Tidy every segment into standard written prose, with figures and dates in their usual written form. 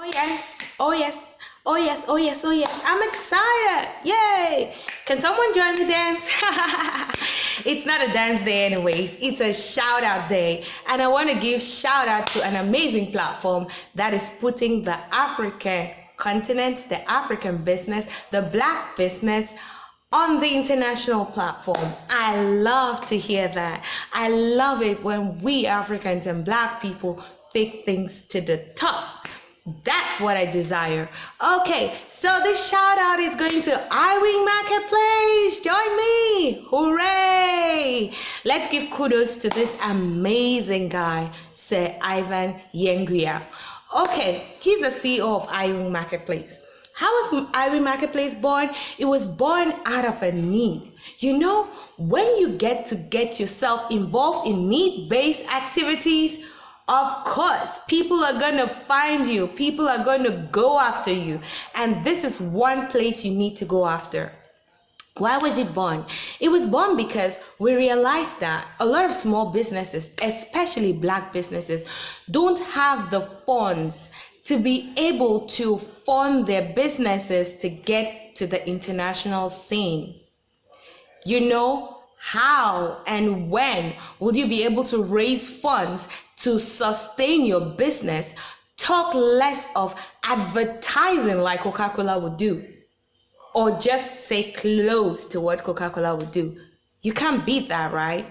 Oh yes, oh yes, oh yes, oh yes, oh yes. I'm excited. Yay! Can someone join me dance? It's not a dance day anyways. It's a shout out day. And I want to give shout out to an amazing platform that is putting the African continent, the African business, the black business on the international platform. I love to hear that. I love it when we Africans and black people take things to the top. That's what I desire. Okay, so this shout out is going to Iwing Marketplace. Join me. Hooray! Let's give kudos to this amazing guy, Sir Ivan Yenguia. Okay, he's the CEO of Iwing Marketplace. How was Iwing Marketplace born? It was born out of a need. You know, when you get yourself involved in need-based activities, of course, people are going to find you. People are going to go after you. And this is one place you need to go after. Why was it born? It was born because we realized that a lot of small businesses, especially black businesses, don't have the funds to be able to fund their businesses to get to the international scene. You know, how and when would you be able to raise funds to sustain your business? Talk less of advertising like Coca-Cola would do, or just say close to what Coca-Cola would do. You can't beat that, right?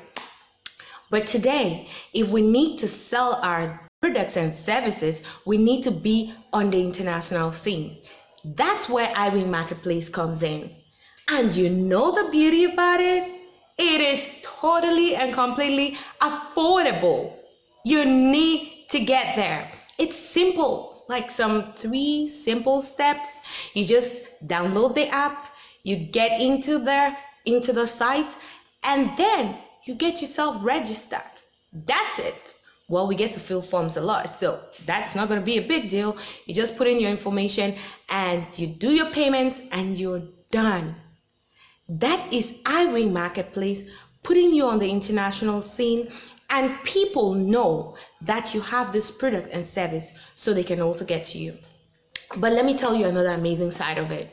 But today, if we need to sell our products and services, we need to be on the international scene. That's where Iwing Marketplace comes in. And you know the beauty about it? It is totally and completely affordable. You need to get there. It's simple, like some 3 simple steps. You just download the app, you get into the site, and then you get yourself registered. That's it. Well, we get to fill forms a lot, so that's not going to be a big deal. You just put in your information and you do your payments and you're done. That is Iwing Marketplace putting you on the international scene, and people know that you have this product and service so they can also get to you. But let me tell you another amazing side of it.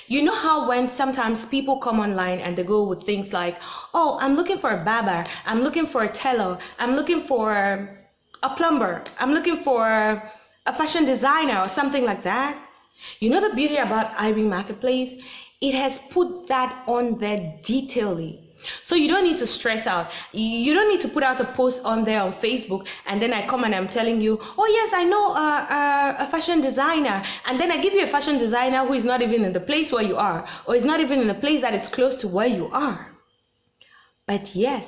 You know how when sometimes people come online and they go with things like, oh, I'm looking for a barber, I'm looking for a tailor, I'm looking for a plumber, I'm looking for a fashion designer or something like that. You know the beauty about Iwing Marketplace? It has put that on there detailedly. So you don't need to stress out. You don't need to put out a post on there on Facebook and then I come and I'm telling you, oh yes, I know a fashion designer. And then I give you a fashion designer who is not even in the place where you are, or is not even in a place that is close to where you are. But yes,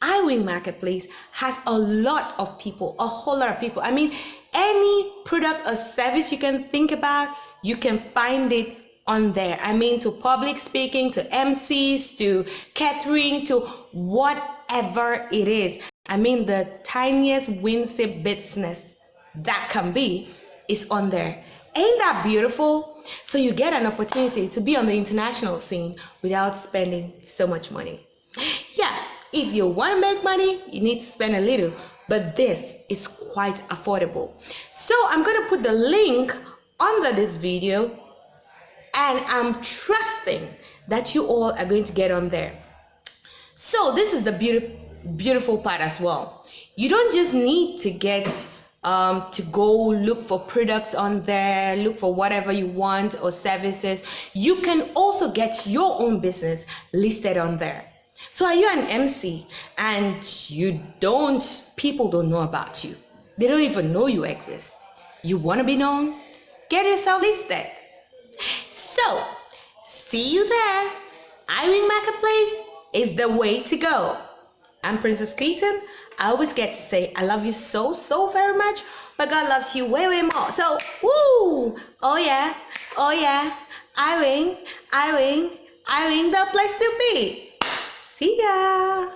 Iwing Marketplace has a lot of people, a whole lot of people. I mean, any product or service you can think about, you can find it on there. I mean, to public speaking, to MCs, to catering, to whatever it is. I mean, the tiniest winsy business that can be is on there. Ain't that beautiful? So you get an opportunity to be on the international scene without spending so much money. Yeah, if you want to make money, you need to spend a little, but this is quite affordable. So I'm going to put the link under this video, and I'm trusting that you all are going to get on there. So this is the beautiful part as well. You don't just need to get to go look for products on there, look for whatever you want or services. You can also get your own business listed on there. So are you an MC and people don't know about you? They don't even know you exist. You want to be known? Get yourself listed. So, see you there. Iwing Marketplace is the way to go. I'm Princess Clayton. I always get to say I love you so, so very much, but God loves you way, way more. So, woo! Oh yeah, oh yeah. Iwing, Iwing, Iwing, the place to be. See ya.